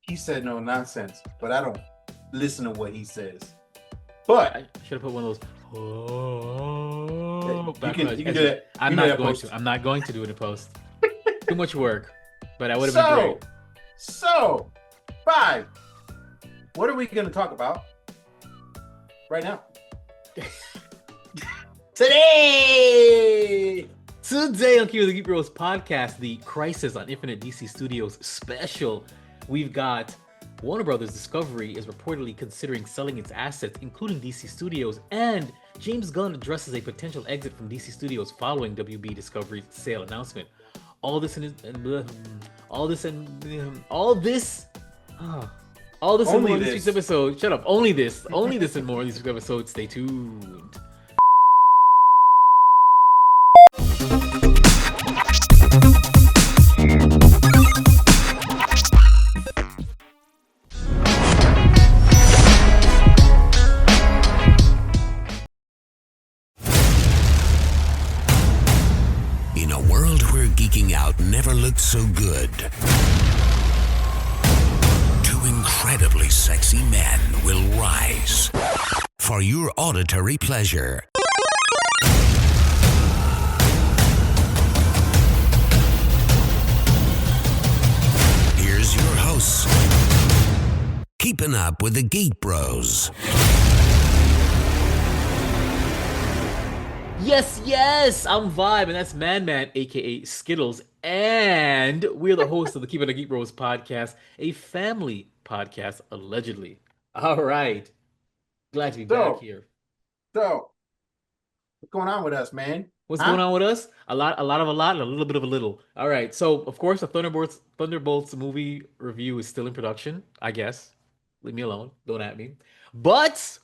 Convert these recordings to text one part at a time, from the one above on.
he said no nonsense, but I don't listen to what he says. But I should have put one of those oh you can background. do that. You I'm can do not that going post. to. I'm not going to do it in post. Too much work, but that would have been So, great. so, 5. What are we going to talk about right now? Today on GEEK BROS podcast, the Crisis on Infinite DC Studios special, we've got Warner Brothers Discovery is reportedly considering selling its assets, including DC Studios, and James Gunn addresses a potential exit from DC Studios following WB Discovery's sale announcement. All this and all this and all this. All this and more in this week's episode. Shut up. Only this and more in this week's episode. Stay tuned. In a world where geeking out never looked so good, two incredibly sexy men will rise for your auditory pleasure. Here's your hosts, keeping up with the Geek Bros. Yes, I'm Vibe, and that's Man, aka Skittles, and we're the hosts of the Keepin' Geek Bros podcast, a family podcast, allegedly. All right, glad to be back here. So, what's going on with us, man? What's going on with us? A lot, and a little bit of a little. All right, so of course the Thunderbolts movie review is still in production. I guess. Leave me alone. Don't at me. But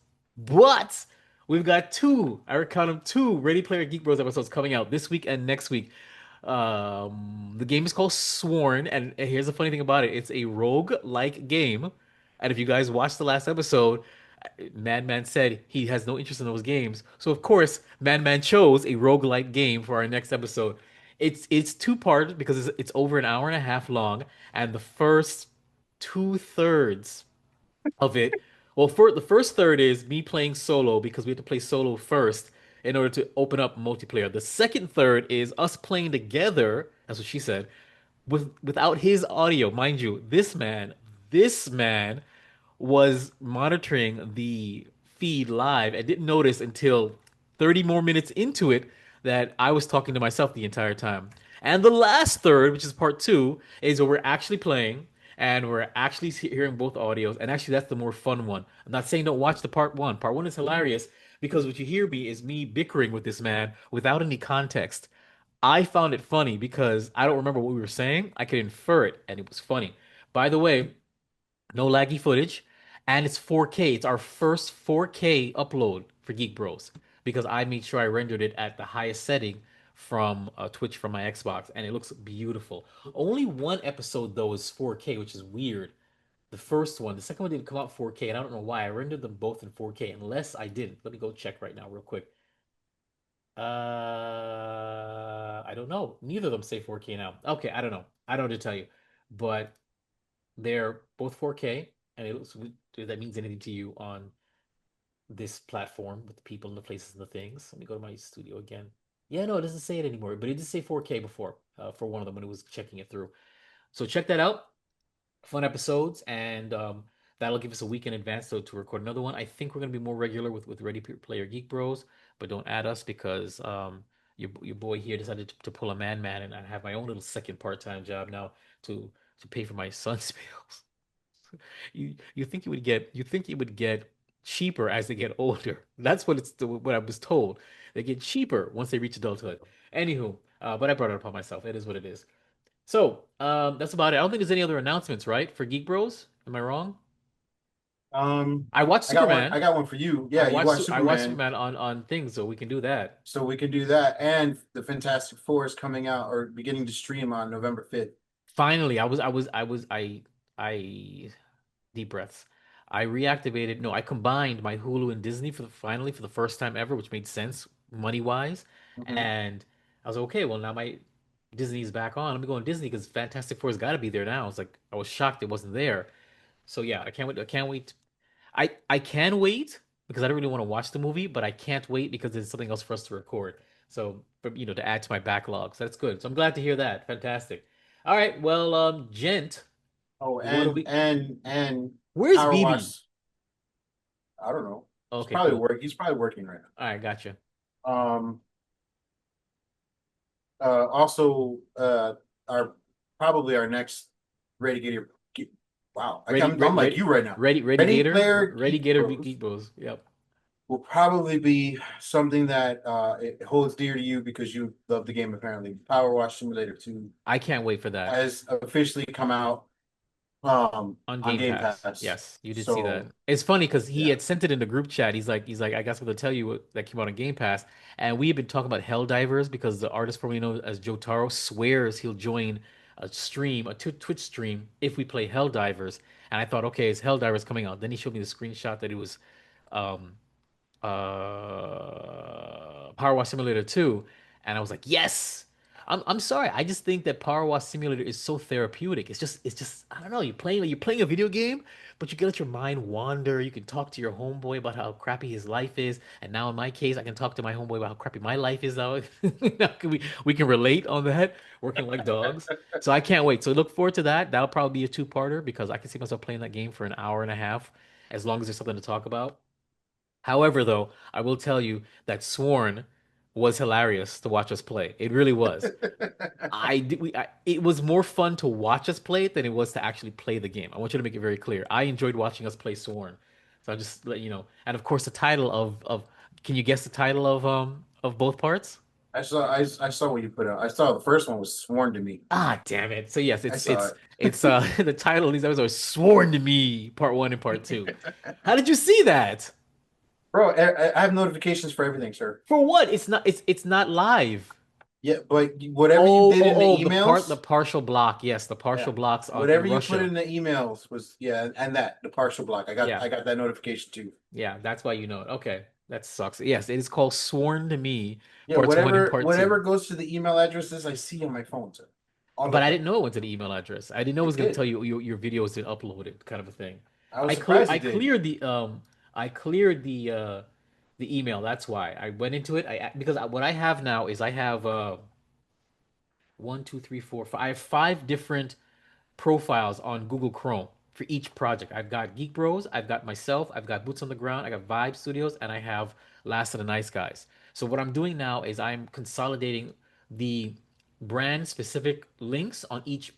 we've got I count them, 2 Ready Player Geek Bros episodes coming out this week and next week. The game is called Sworn, and here's the funny thing about it. It's a rogue-like game. And if you guys watched the last episode, Madman said he has no interest in those games. So of course, Madman chose a roguelike game for our next episode. It's 2 part because it's over an hour and a half long, and the first 2/3 of it. Well, for the first third is me playing solo because we have to play solo first in order to open up multiplayer. The second third is us playing together. That's what she said. Without his audio, mind you, this man was monitoring the feed live and didn't notice until 30 more minutes into it that I was talking to myself the entire time. And the last third, which is part 2, is where we're actually playing and we're actually hearing both audios. And actually, that's the more fun one. I'm not saying don't watch the part 1. Part 1 is hilarious because what you hear me is me bickering with this man without any context. I found it funny because I don't remember what we were saying. I could infer it, and it was funny. By the way, no laggy footage, and it's 4K. It's our first 4K upload for Geek Bros because I made sure I rendered it at the highest setting from Twitch from my Xbox, and it looks beautiful. Only one episode though is 4K, which is weird. The first one, the second one didn't come out 4K, and I don't know why. I rendered them both in 4K, unless I didn't. Let me go check right now, real quick. I don't know. Neither of them say 4K now. Okay, I don't know. I don't know to tell you, but they're both 4K, and it looks if that means anything to you on this platform with the people and the places and the things. Let me go to my studio again. Yeah, no, it doesn't say it anymore, but it did say 4K before for one of them when it was checking it through. So check that out. Fun episodes, and that'll give us a week in advance to record another one. I think we're gonna be more regular with Ready Player Geek Bros, but don't add us because your boy here decided to pull a man, and I have my own little second part-time job now to pay for my son's bills. You think it would get cheaper as they get older. That's what I was told. They get cheaper once they reach adulthood. Anywho, but I brought it upon myself. It is what it is. So, that's about it. I don't think there's any other announcements, right? For Geek Bros? Am I wrong? I watched Superman. I got one for you. Yeah, you watched I watched Superman. Superman on things, so we can do that. So we can do that, and the Fantastic Four is coming out or beginning to stream on November 5th. Finally, I deep breaths. I reactivated. No, I combined my Hulu and Disney finally for the first time ever, which made sense money wise. Mhm. And I was like, okay. Well, now my Disney's back on. Let me go on Disney because Fantastic Four's got to be there now. I was shocked it wasn't there. So yeah, I can't wait. I can't wait. I can wait because I don't really want to watch the movie, but I can't wait because there's something else for us to record. So, to add to my backlog. So that's good. So I'm glad to hear that. Fantastic. All right. Well, Gent, Oh, what do and we? and and Where's Power BB? Wash. I don't know. Okay, cool. He's probably working right All right, gotcha. now. Also, our probably our next ready get your. Wow, Ready, I'm ready, like ready, you right now. ready, Ready Gator, Player ready, Geek Gator, Bros Geek Bros. Yep. will probably be something that it holds dear to you because you love the game. Apparently, Power Wash Simulator 2 I can't wait for that. has officially come out On on Game Game Pass. Pass. Yes, you did see that. So It's funny because he yeah, had sent it in the group chat. He's like, I guess I'm gonna tell you what that came out on Game Pass. And we had been talking about Helldivers because the artist formerly known as Jotaro swears he'll join a stream, a Twitch stream, if we play Helldivers. And I thought, okay, is Helldivers coming out? Then he showed me the screenshot that it was um Power Wash Simulator 2, and I was like, yes. I'm sorry. I just think that Power Wash Simulator is so therapeutic. It's just I don't know. You're playing a video game, but you can let your mind wander. You can talk to your homeboy about how crappy his life is, and now in my case, I can talk to my homeboy about how crappy my life is. Now, we can relate on that, working like dogs. So I can't wait. So look forward to that. That'll probably be a two-parter because I can see myself playing that game for an hour and a half, as long as there's something to talk about. However, though, I will tell you that Sworn was hilarious to watch us play. It really was. It was more fun to watch us play it than it was to actually play the game. I want you to make it very clear. I enjoyed watching us play Sworn. So I'll just let you know. And of course, the title of can you guess the title of both parts? I saw what you put out. I saw the first one was Sworn to Me. Ah, damn it. So yes, I it's saw it's it. it's the title of these episodes are Sworn to Me, part one and part two. How did you see that? Bro, I have notifications for everything, sir. For what? It's not live. Yeah, but whatever you Oh, did oh, in the oh, the emails, partial block. Yes, the yeah, partial blocks on in whatever you put Russia. in the emails was yeah, and that the partial block. Yeah, I got that notification too. yeah, that's why you know it. Okay, that sucks. Yes, it is called Sworn to Me, Yeah, parts one and part two. whatever goes to the email addresses I see on my phone, sir. All But of I them. didn't know it went to the email address. I didn't know it was It going to tell did. you your videos didn't upload it, kind of a thing. I was I clear surprised I it did. cleared the email. That's why I went into it. Because what I have now is I have one, two, three, four, five. I have five different profiles on Google Chrome for each project. I've got Geek Bros, I've got myself, I've got Boots on the Ground, I got Vibe Studios, and I have Last of the Nice Guys. So what I'm doing now is I'm consolidating the brand specific links on each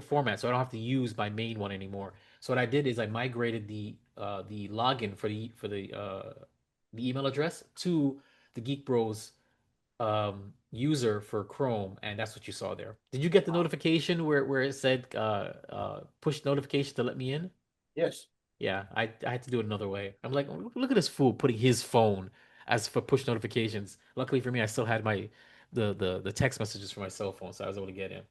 format, so I don't have to use my main one anymore. So what I did is I migrated the login for the email address to the Geek Bros user for Chrome, and that's what you saw there. Did you get the Wow. notification where it said push notification to let me in? Yes. Yeah, I had to do it another way. I'm like, look at this fool putting his phone as for push notifications. Luckily for me, I still had my the text messages for my cell phone, so I was able to get in.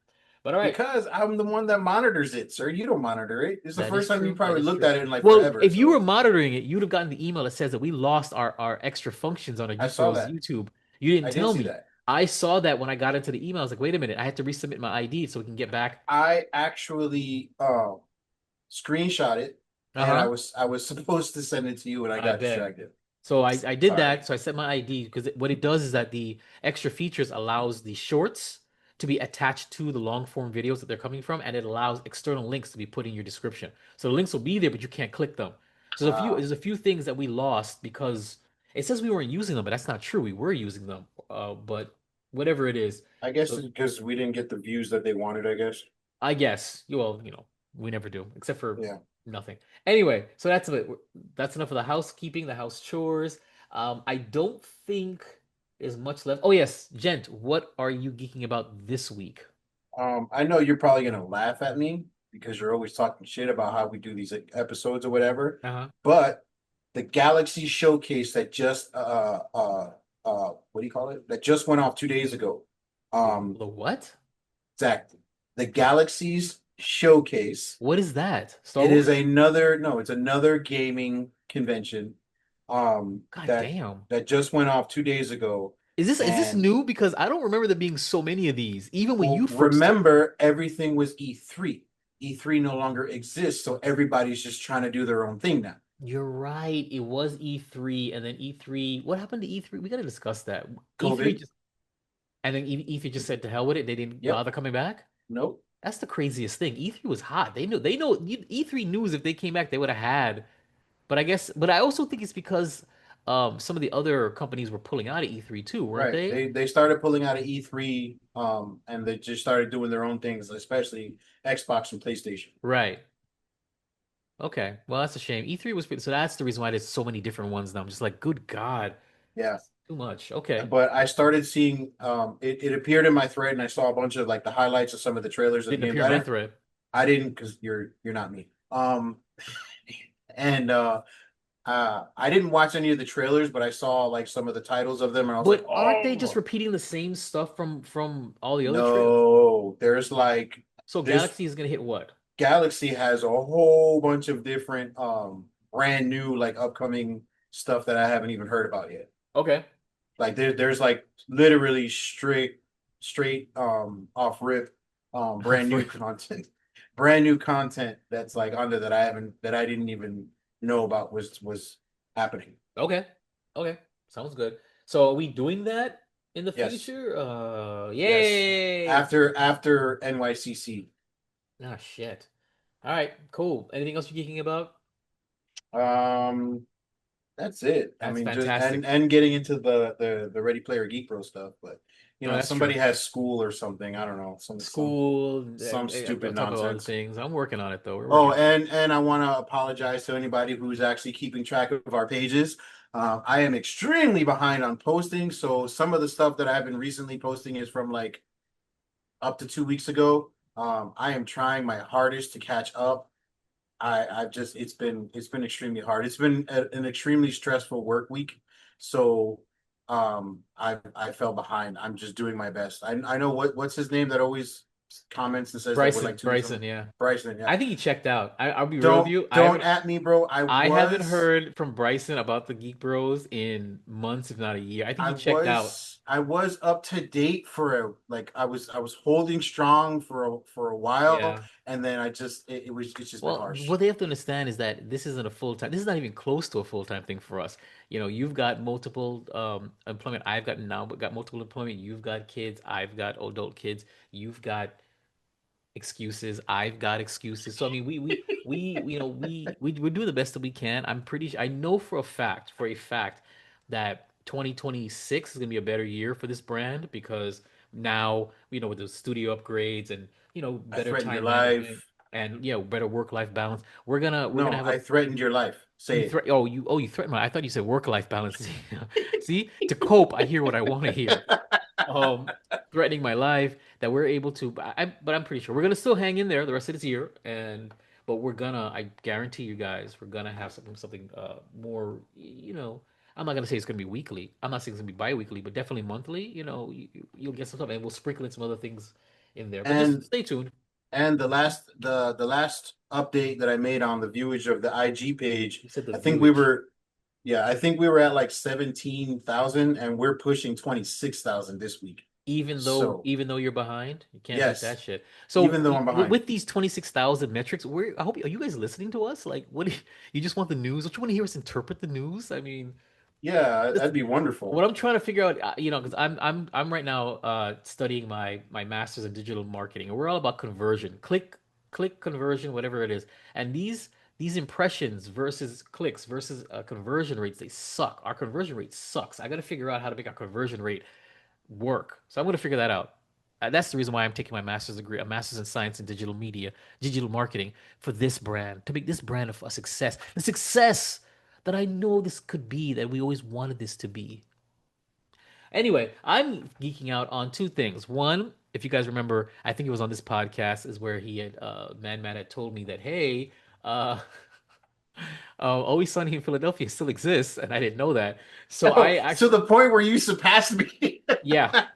But all right, Because I'm the one that monitors it, sir. You don't monitor it. It's the that is first time you true. That probably is looked true. at it in like Well, forever. if you were So monitoring it, you'd have gotten the email that says that we lost our extra functions on our I Geek saw Bros that. YouTube. You didn't I did tell see me. that. I saw that when I got into the email. I was like, wait a minute, I had to resubmit my ID so we can get back. I actually screenshot it and Uh-huh. I was supposed to send it to you and I I got bet. distracted. So I did Sorry. that. So I set my ID because what it does is that the extra features allows the shorts to be attached to the long form videos that they're coming from, and it allows external links to be put in your description. So the links will be there, but you can't click them. So Wow. there's a few things that we lost because it says we weren't using them, but that's not true. We were using them. But whatever it is. I guess So it's because we didn't get the views that they wanted, I guess. I guess, well, we never do, except for Yeah. nothing. Anyway, so that's it. That's enough of the housekeeping, the house chores. I don't think there's much left. Oh yes, Gent, what are you geeking about this week? I know you're probably gonna laugh at me because you're always talking shit about how we do these like, episodes or whatever. Uh-huh. But the Galaxy Showcase that just what do you call it? That just went off 2 days ago. The what? Exactly. The Galaxies Showcase. What is that? Star It is Wars? another no, it's another gaming convention. God That damn. just went off 2 days ago. Is this And new? Because I don't remember there being so many of these, even when well, you first started. remember everything was E3. E3 no longer exists, so everybody's just trying to do their own thing now. You're right. It was E3, and then E3. What happened to E3? We gotta discuss that. E3 COVID. just, and then E3 just said to hell with it. They didn't Yep. bother coming back. Nope. That's the craziest thing. E3 was hot. They know E3 news if they came back, they would have had. But I guess, but I also think it's because some of the other companies were pulling out of E3 too, weren't Right. they? They started pulling out of E3, and they just started doing their own things, especially Xbox and PlayStation. Right. Okay. Well, that's a shame. E3 was so that's the reason why there's so many different ones now. I'm just like, good God, Yeah. too much. Okay. But I started seeing it appeared in my thread, and I saw a bunch of like the highlights of some of the trailers of the Didn't games. appear in my thread. I didn't because you're not me. And I didn't watch any of the trailers, but I saw like some of the titles of them, and I was like, But aren't they just oh repeating the same stuff from all the other trailers? no, there's like So this Galaxy is gonna hit what? Galaxy has a whole bunch of different brand new like upcoming stuff that I haven't even heard about yet. Okay. Like there's like literally straight off rip brand new content. Brand new content that's like under that I didn't even know about was happening. Okay. Okay. Sounds good. So are we doing that in the Yes. future? Yes. Yay. After NYCC. Ah, shit. All right, cool. Anything else you're geeking about? Um That's it. I That's mean, just fantastic. and getting into the Ready Player Geek Bro stuff, but No, if that's true. somebody has school or something, I don't know, School, some on stupid top of other nonsense. things. I'm working on it though. We're working Oh, on it. and I want to apologize to anybody who's actually keeping track of our pages. I am extremely behind on posting, so some of the stuff that I've been recently posting is from like up to 2 weeks ago. I am trying my hardest to catch up. I've just it's been extremely hard. It's been an extremely stressful work week, so I fell behind. I'm just doing my best. I know what's his name that always comments and says that we're like two weeks Bryson, on yeah. Bryson. Yeah, I think he checked out. I'll be real with you. don't at me, bro. I haven't heard from Bryson about the Geek Bros in months, if not a year. I think he checked out. I was up to date for a like I was holding strong for a while, Yeah. and then it's just been Well, harsh. what they have to understand is that this isn't a full-time, this is not even close to a full-time thing for us. You've got multiple employment. I've got now, but got multiple employment. You've got kids. I've got adult kids. You've got excuses. I've got excuses. So I mean, we do the best that we can. I know for a fact that 2026 is gonna be a better year for this brand because now, with the studio upgrades and, I better threatened your time management life. and, better work-life balance. We're gonna No, have a I threatened your life. Say you it. threat you threatened my I thought you said work-life balance. See, to cope, I hear what I want to hear. um Threatening my life that we're able to, but I'm pretty sure we're gonna still hang in there the rest of this year, but I guarantee you guys, we're gonna have something more, I'm not gonna say it's gonna be weekly. I'm not saying it's gonna be bi-weekly, but definitely monthly. You'll get some stuff, and we'll sprinkle in some other things in there, but just And stay tuned. the last update that I made on the viewage of the IG page, You said the I think we viewage. were yeah, I think we were at like 17,000 and we're pushing 26,000 this week. So, Even though you're behind, you can't beat that yes, shit. even So though I'm behind. with these 26,000 metrics, I hope, are you guys listening to us? Like, what do you just want the news? Don't you want to hear us interpret the news? I mean, Yeah, this, that'd be what wonderful. I'm trying to figure out, because I'm right now studying my master's in digital marketing, and we're all about conversion, click conversion, whatever it is. And these impressions versus clicks versus conversion rates, they suck. Our conversion rate sucks. I got to figure out how to make our conversion rate work. So I'm going to figure that out. That's the reason why I'm taking my master's degree, a master's in science and digital media, digital marketing, for this brand, to make this brand a success. The success that I know this could be, that we always wanted this to be. Anyway, I'm geeking out on two things. One, if you guys remember, I think it was on this podcast, is where he had, Man Man had told me that, hey, uh, Always Sunny in Philadelphia still exists, and I didn't know that. So Oh, I to actually, the point where you surpassed me. yeah,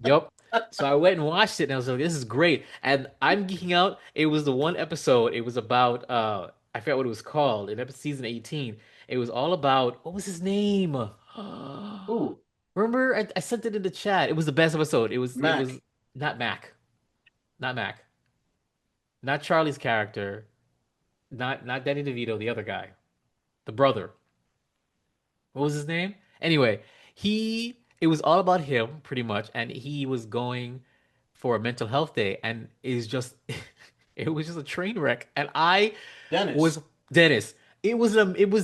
yep. So I went and watched it, and I was like, "This is great." And I'm geeking out. It was the one episode. It was about I forgot what it was called. In episode season 18, it was all about, what was his name? Ooh, Remember, I sent it in the chat. It was the best episode. It was Mac. not Mac, not Mac. not Charlie's character, not Danny DeVito, the other guy, the brother. What was his name? Anyway, he it was all about him pretty much, and he was going for a mental health day, and is just it was just a train wreck. And I was Dennis. Dennis. It was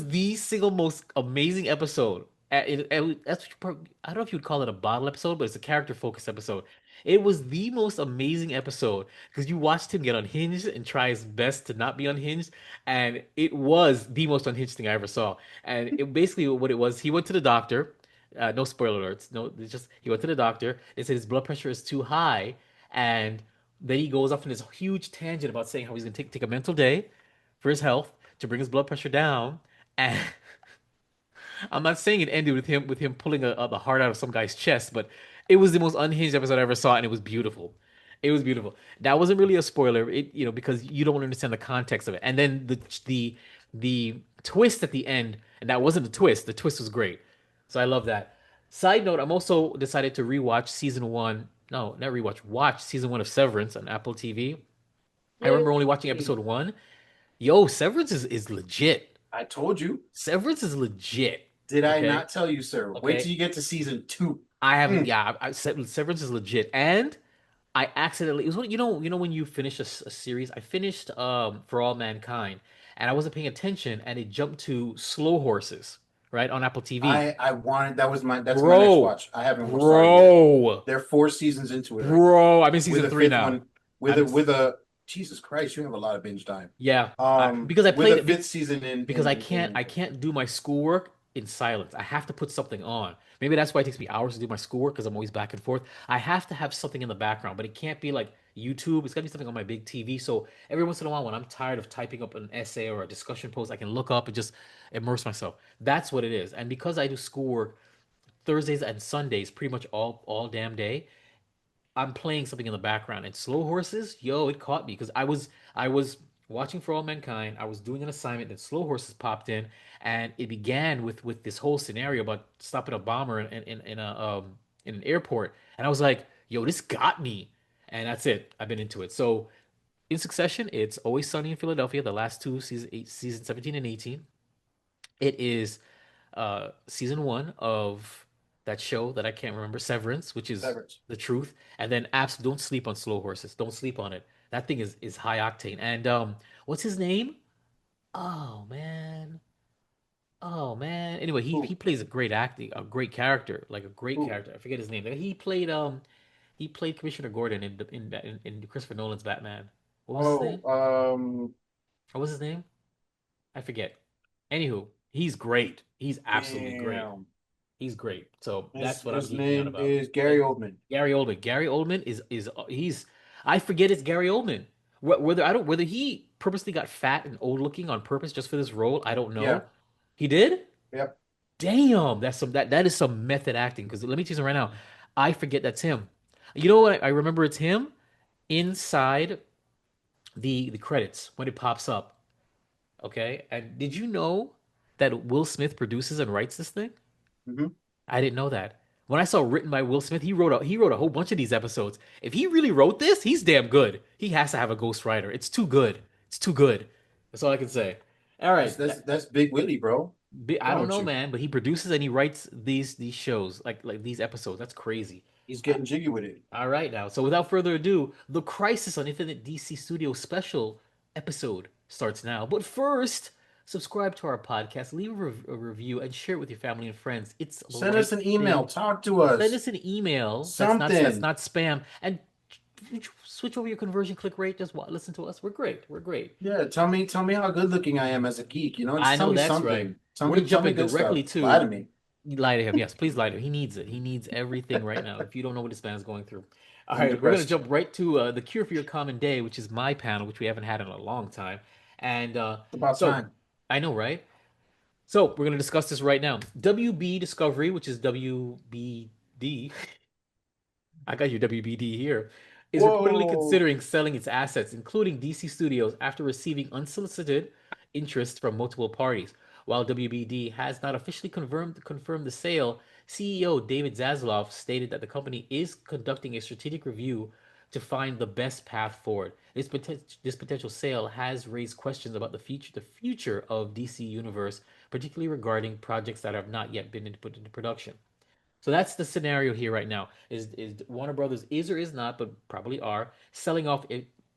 the single most amazing episode. That's what I don't know if you would call it a bottle episode, but it's a character focused episode. It was the most amazing episode because you watched him get unhinged and try his best to not be unhinged, and it was the most unhinged thing I ever saw. And it basically what it was, he went to the doctor. No spoiler alerts. No, it's just he went to the doctor. They said his blood pressure is too high, and then he goes off in this huge tangent about saying how he's gonna take a mental day for his health to bring his blood pressure down. And I'm not saying it ended with him pulling the heart out of some guy's chest, but it was the most unhinged episode I ever saw, and it was beautiful. It was beautiful. That wasn't really a spoiler, because you don't understand the context of it. And then the twist at the end, and that wasn't a twist. The twist was great, so I love that. Side note: I'm also decided to rewatch season one. No, not rewatch. Watch season one of Severance on Apple TV. I remember only watching Yay. episode one. Yo, Severance is legit. I told you. Severance is legit. Did I Okay. not tell you, sir? Wait Okay. till you get to season 2. I haven't. Mm. Yeah, Severance is legit, and I accidentally. It was when when you finish a series. I finished For All Mankind, and I wasn't paying attention, and it jumped to Slow Horses, right, on Apple TV. I wanted that's my next Bro, watch. I haven't started yet. bro, They're 4 seasons into it right now. bro. I'm in With season a three fifth now. one, with I'm a with a Jesus Christ, you have a lot of binge time. Yeah, Um, because I with played a it fifth season in because in I can't do my schoolwork in silence. I have to put something on. Maybe that's why it takes me hours to do my schoolwork because I'm always back and forth. I have to have something in the background, but it can't be like YouTube. It's got to be something on my big TV. So every once in a while, when I'm tired of typing up an essay or a discussion post, I can look up and just immerse myself. That's what it is. And because I do schoolwork Thursdays and Sundays pretty much all damn day, I'm playing something in the background. And Slow Horses, yo, it caught me because I was watching For All Mankind. I was doing an assignment, then Slow Horses popped in, and it began with this whole scenario about stopping a bomber in an airport. And I was like, yo, this got me. And that's it. I've been into it. So in succession, it's Always Sunny in Philadelphia, the last two season 17 and 18. It is season one of that show that I can't remember, Severance, which is Severance. the truth. And then absolutely don't sleep on Slow Horses. Don't sleep on it. That thing is high octane. And what's his name? Oh man. Oh man. Anyway, he Who? plays a great character, like a great Who? character. I forget his name. He played Commissioner Gordon in Christopher Nolan's Batman. What was his Oh, name? What was his name? I forget. Anywho, he's great. He's absolutely great. damn. He's great. So His that's what I'm his geeking out name about. is Gary Oldman. Gary Oldman. Gary Oldman is he's I forget it's Gary Oldman. Whether he purposely got fat and old looking on purpose just for this role, I don't Yeah. know. He did? Yep. Damn, that is some method acting. Because let me tell you something right now, I forget that's him. You know what? I remember it's him inside the credits when it pops up. Okay, and did you know that Will Smith produces and writes this thing? Hmm. I didn't know that. When I saw written by Will Smith, he wrote a whole bunch of these episodes. If he really wrote this, he's damn good. He has to have a ghostwriter. It's too good. It's too good. That's all I can say. All That's right. that's that's Big Willie, bro. I don't Don't know, you? man, but he produces and he writes these shows, like these episodes. That's crazy. He's getting jiggy with it. All right, now. So without further ado, the Crisis on Infinite DC Studio special episode starts now. But first, subscribe to our podcast, leave a review, and share it with your family and friends. It's the Send right us an email. thing. Talk to Send us. us an email. That's Something. not spam. And switch over your conversion click rate. Just listen to us. We're great. We're great. Yeah, tell me how good looking I am as a geek. Just I tell know me that's something. right. Tell We're me jumping good directly stuff. Lie to to me. lie to him. Yes, please lie to him. He needs it. He needs everything right now. If you don't know what this man is going through. All I'm right, we're gonna depressed. jump right to the Cure for Your Common Day, which is my panel, which we haven't had in a long time. And It's about so time. I know, right? So we're gonna discuss this right now. WB Discovery, which is WBD. I got your WBD here, is reportedly Whoa. considering selling its assets, including DC Studios, after receiving unsolicited interest from multiple parties. While WBD has not officially confirmed the sale, CEO David Zaslav stated that the company is conducting a strategic review to find the best path forward. this potential sale has raised questions about the future of DC Universe, particularly regarding projects that have not yet been put into production. So that's the scenario here right now. Is Warner Brothers is or is not, but probably are selling off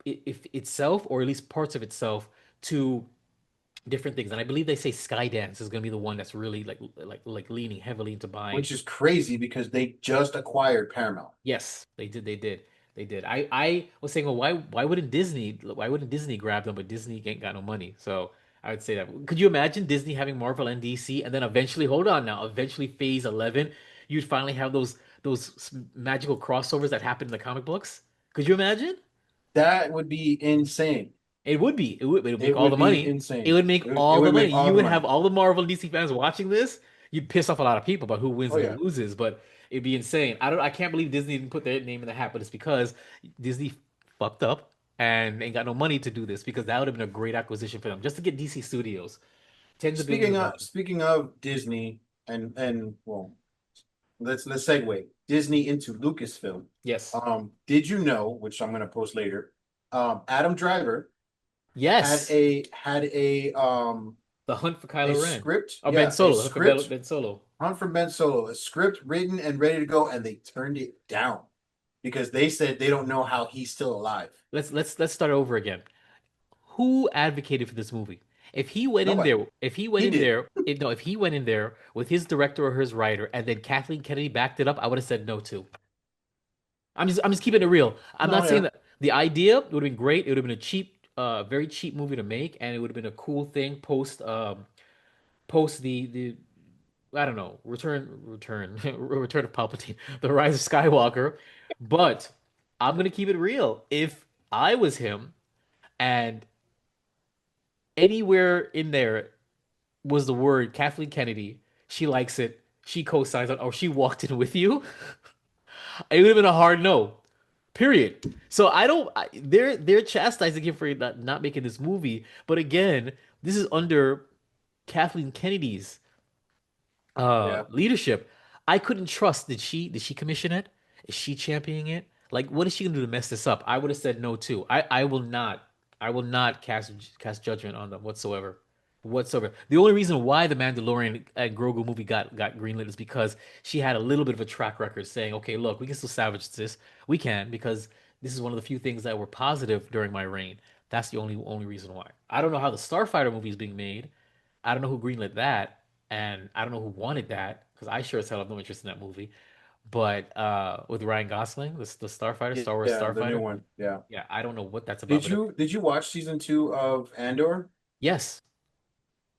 if itself or at least parts of itself to different things. And I believe they say Skydance is going to be the one that's really like leaning heavily into buying. which is crazy because they just acquired Paramount. Yes, they did. They did. They did. I was saying, well, why wouldn't Disney grab them? But Disney ain't got no money, so I would say that. Could you imagine Disney having Marvel and DC, and then eventually, hold on now, eventually Phase 11, you'd finally have those magical crossovers that happened in the comic books? Could you imagine? That would be insane. It would be. It would make It all would the be money. It insane. would make It all the would money. make all You the would money. have all the Marvel and DC fans watching this. You'd piss off a lot of people about who wins Oh and who yeah. loses, but it'd be insane. I can't believe Disney didn't put their name in the hat, but it's because Disney fucked up and ain't got no money to do this because that would have been a great acquisition for them just to get DC Studios. Tens of billions of dollars. Speaking of Disney and well, let's segue Disney into Lucasfilm. Yes. Did you know, which I'm gonna post later, Adam Driver Yes. had The Hunt for a Kylo Ren. script, Or yeah, Ben Solo. a The Hunt for script Ben Solo. Hunt for Ben Solo, a script written and ready to go, and they turned it down because they said they don't know how he's still alive. Let's start over again. Who advocated for this movie? If he went in Nobody. there, if he went He in did. there, no, if he went in there with his director or his writer, and then Kathleen Kennedy backed it up, I would have said no too. I'm just keeping it real. I'm No, not saying yeah. that the idea would have been great. It would have been a very cheap movie to make, and it would have been a cool thing post the I don't know, return of Palpatine, the Rise of Skywalker. But I'm gonna keep it real. If I was him and anywhere in there was the word Kathleen Kennedy, she likes it, she co-signs on, or she walked in with you, it would have been a hard no. Period. So I don't. They're chastising him for not making this movie, but again, this is under Kathleen Kennedy's Yeah. leadership. I couldn't trust. Did she commission it? Is she championing it? Like, what is she gonna do to mess this up? I would have said no too. I will not cast judgment on them whatsoever. The only reason why the Mandalorian and Grogu movie got greenlit is because she had a little bit of a track record saying, okay, look, we can still salvage this. We can because this is one of the few things that were positive during my reign. That's the only reason why. I don't know how the Starfighter movie is being made. I don't know who greenlit that, and I don't know who wanted that because I sure as hell have no interest in that movie. But with Ryan Gosling, the Starfighter, Star Wars Yeah, the new Starfighter, one. Yeah. yeah, I don't know what that's about. Did you watch season 2 of Andor? Yes,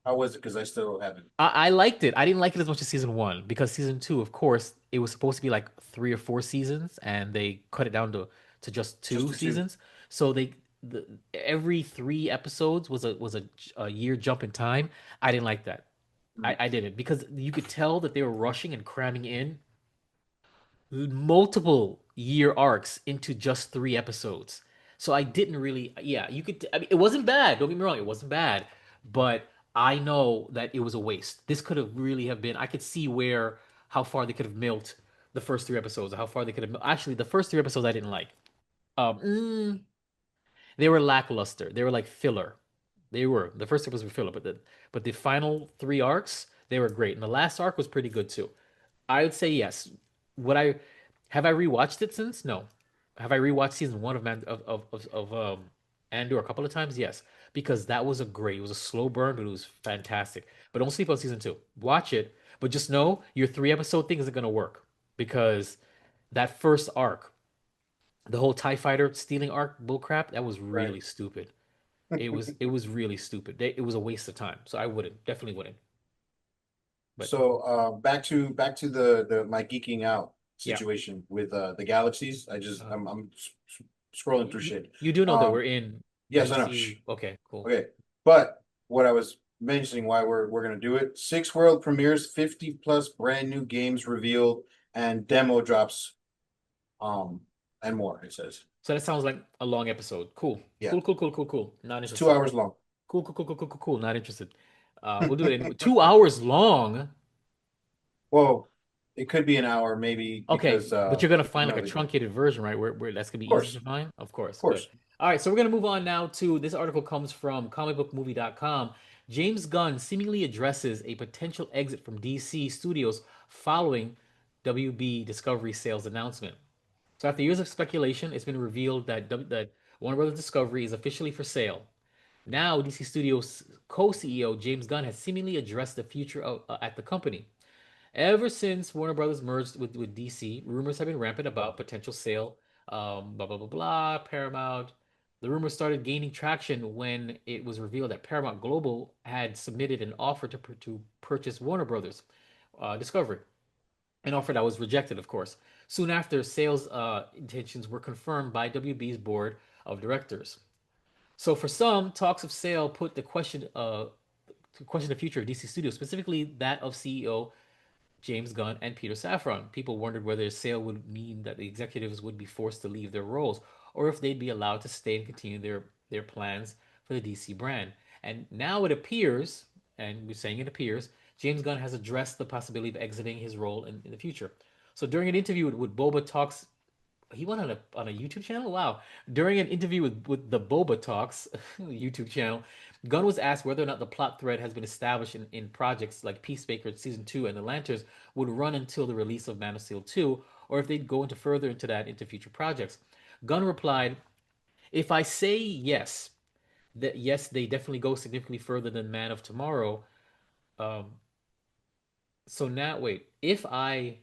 How was it? Because I still haven't. I liked it. I didn't like it as much as season one because season two, of course, it was supposed to be like 3 or 4 seasons, and they cut it down to just Just two the two. seasons. So every 3 episodes was a year jump in time. I didn't like that. Mm. I didn't because you could tell that they were rushing and cramming in multiple year arcs into just 3 episodes. So I didn't really, yeah, you could, I mean, it wasn't bad. Don't get me wrong, it wasn't bad, but I know that it was a waste. This could have really have been, I could see how far they could have milked the first 3 episodes, how far they could have, actually, the first 3 episodes I didn't like. Um, mm, they were lackluster. They were like filler. The first episodes were filler, but the final 3 arcs, they were great. And the last arc was pretty good too. I would say yes. Would I have I rewatched it since? No. Have I rewatched season one of Man of Andor a couple of times? Yes, because it was a slow burn, but it was fantastic. But don't sleep on season two. Watch it, but just know your 3 episode thing isn't gonna work because that first arc, the whole TIE fighter stealing arc bullcrap, that was Right. really stupid. It was really stupid. It was a waste of time. So I wouldn't, definitely wouldn't. But So back to the my geeking out yeah. situation with the galaxies. Uh, I'm scrolling through you, shit. you do know that we're Um in yes, I know. Shh. MCU. Okay, cool. Okay. But what I was mentioning why we're gonna do it. 6 world premieres, 50 plus brand new games revealed, and demo drops, um, and more, it says. So that sounds like a long episode. Cool. Yeah. Cool, cool, cool, cool, cool. Not It's two interested. hours long. Cool, cool, cool, cool, cool, cool, cool. Not interested. We'll do it in 2 hours long. Well, it could be an hour maybe Okay, because but you're gonna you find know like a the truncated version, right? Where that's gonna of be easy course, to find? Of of course. Good. course. All right, so we're going to move on now to this article comes from comicbookmovie.com. James Gunn seemingly addresses a potential exit from DC Studios following WB Discovery sales announcement. So after years of speculation, it's been revealed that Warner Brothers Discovery is officially for sale. Now, DC Studios co-CEO James Gunn has seemingly addressed the future at the company. Ever since Warner Brothers merged with DC, rumors have been rampant about potential sale. Blah blah blah blah. Paramount. The rumors started gaining traction when it was revealed that Paramount Global had submitted an offer to purchase Warner Brothers Discovery, an offer that was rejected, of course. Soon after, sales intentions were confirmed by WB's board of directors. So for some, talks of sale put the question to question the future of DC Studios, specifically that of CEO James Gunn and Peter Safran. People wondered whether a sale would mean that the executives would be forced to leave their roles, or if they'd be allowed to stay and continue their plans for the DC brand. And now it appears, and we're saying it appears, James Gunn has addressed the possibility of exiting his role in the future. So during an interview with Boba Talks, he went on a YouTube channel. Wow! During an interview with the Boba Talks YouTube channel, Gunn was asked whether or not the plot thread has been established in projects like Peacemaker season 2 and The Lanterns would run until the release of Man of Steel 2, or if they'd go into further into that into future projects. Gunn replied, "If I say yes, that yes, they definitely go significantly further than Man of Tomorrow. Um, so now wait, if I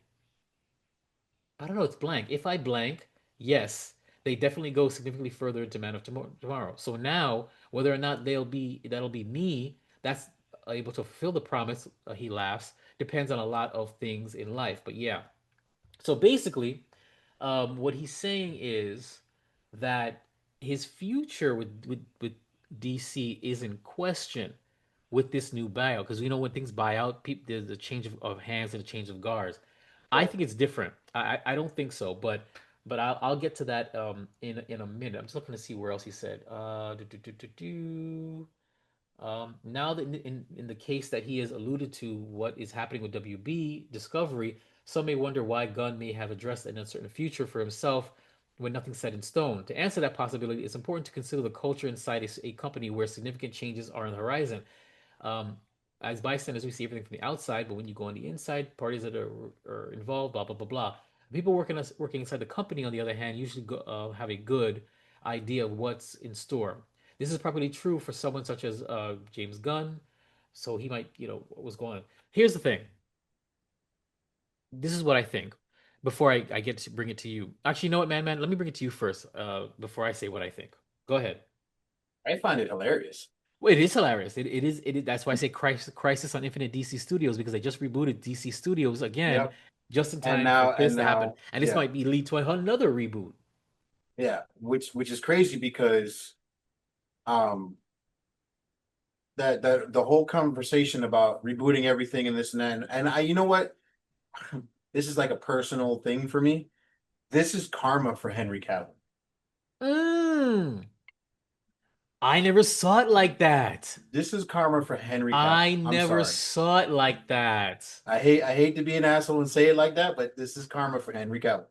don't know, it's blank. If I blank, yes, they definitely go significantly further into Man of Tomorrow. So now, whether or not that'll be me, that's able to fulfill the promise. He laughs. Depends on a lot of things in life, but yeah. So basically, what he's saying is that his future with DC is in question with this new buyout because you know when things buy out, people there's a change of hands and a change of guards. I Right. think it's different. I don't think so, but I'll get to that in a minute. I'm just looking to see where else he said. Now that in the case that he has alluded to what is happening with WB Discovery, some may wonder why Gunn may have addressed an uncertain future for himself when nothing's set in stone. To answer that possibility, it's important to consider the culture inside a company where significant changes are on the horizon. Um, as bystanders, we see everything from the outside, but when you go on the inside, parties that are involved, blah blah blah blah. People working inside the company, on the other hand, usually have a good idea of what's in store. This is probably true for someone such as James Gunn, so he might, what was going on. Here's the thing. This is what I think. Before I get to bring it to you. Actually, you know what, man? Let me bring it to you first. Before I say what I think. Go ahead. I find it hilarious. Well, it is hilarious. It is. That's why I say Crisis on Infinite DC Studios because they just rebooted DC Studios again, Yep. just in And time for now, this and to happen. now, And this yeah, might be lead to another reboot. yeah, which is crazy because um that the whole conversation about rebooting everything and this and that, and I, you know what, this is like a personal thing for me. This is karma for Henry Cavill. Mm, I never saw it like that. This is karma for Henry Cavill. I I'm never sorry. saw it like that. I hate to be an asshole and say it like that, but this is karma for Henry Cavill.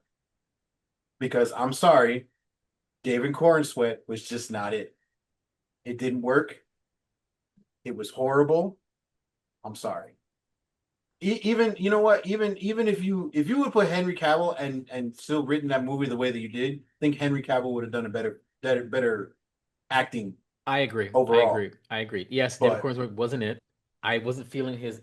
Because I'm sorry, David Corn Sweat was just not it. It didn't work. It was horrible. I'm sorry. Even you know what? Even if you would put Henry Cavill and still written that movie the way that you did, I think Henry Cavill would have done a better acting I agree. I overall. agree. I agree. Yes, David But Cornsworth wasn't it. I wasn't feeling his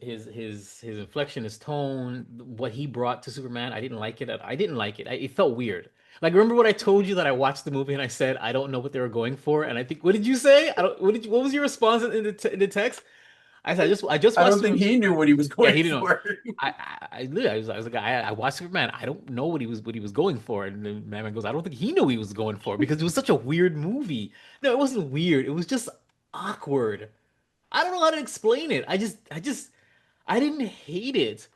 inflection, his tone, what he brought to Superman. I didn't like it. I didn't like it. It felt weird. Like remember what I told you that I watched the movie and I said I don't know what they were going for, and I think what did you say? I don't. What was your response in the text? I said I just I watched don't the think he knew what he was yeah going he didn't know. for. I literally I was like I watched Superman. I don't know what he was going for, and then man goes I don't think he knew what he was going for because it was such a weird movie. No, it wasn't weird. It was just awkward. I don't know how to explain it. I didn't hate it,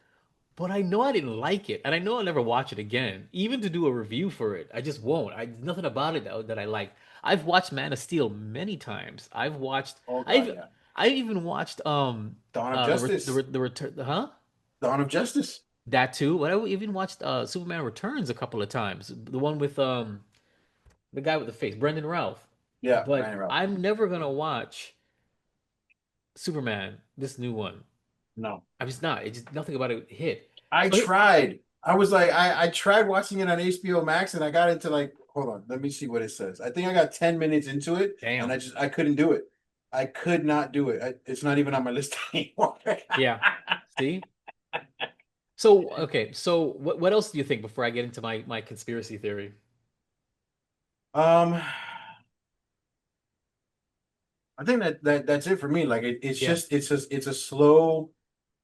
but I know I didn't like it, and I know I'll never watch it again. Even to do a review for it, I just won't. Nothing about it that I like. I've watched Man of Steel many times. Oh God, I've yeah. I've even watched Dawn of Justice. the return huh Dawn of Justice. that too. But I even watched Superman Returns a couple of times. The one with the guy with the face, Brendan Routh. Yeah, but Ryan Reynolds. I'm never gonna watch Superman, this new one. No. I'm just not. It's just nothing about it hit. I So tried. I was like, I tried watching it on HBO Max and I got into like, hold on, let me see what it says. I think I got 10 minutes into it and damn. I couldn't do it. I could not do it. It's not even on my list anymore. Yeah. See? So okay, so what else do you think before I get into my conspiracy theory? Um, I think that's it for me. Like it's Yeah. just it's a slow,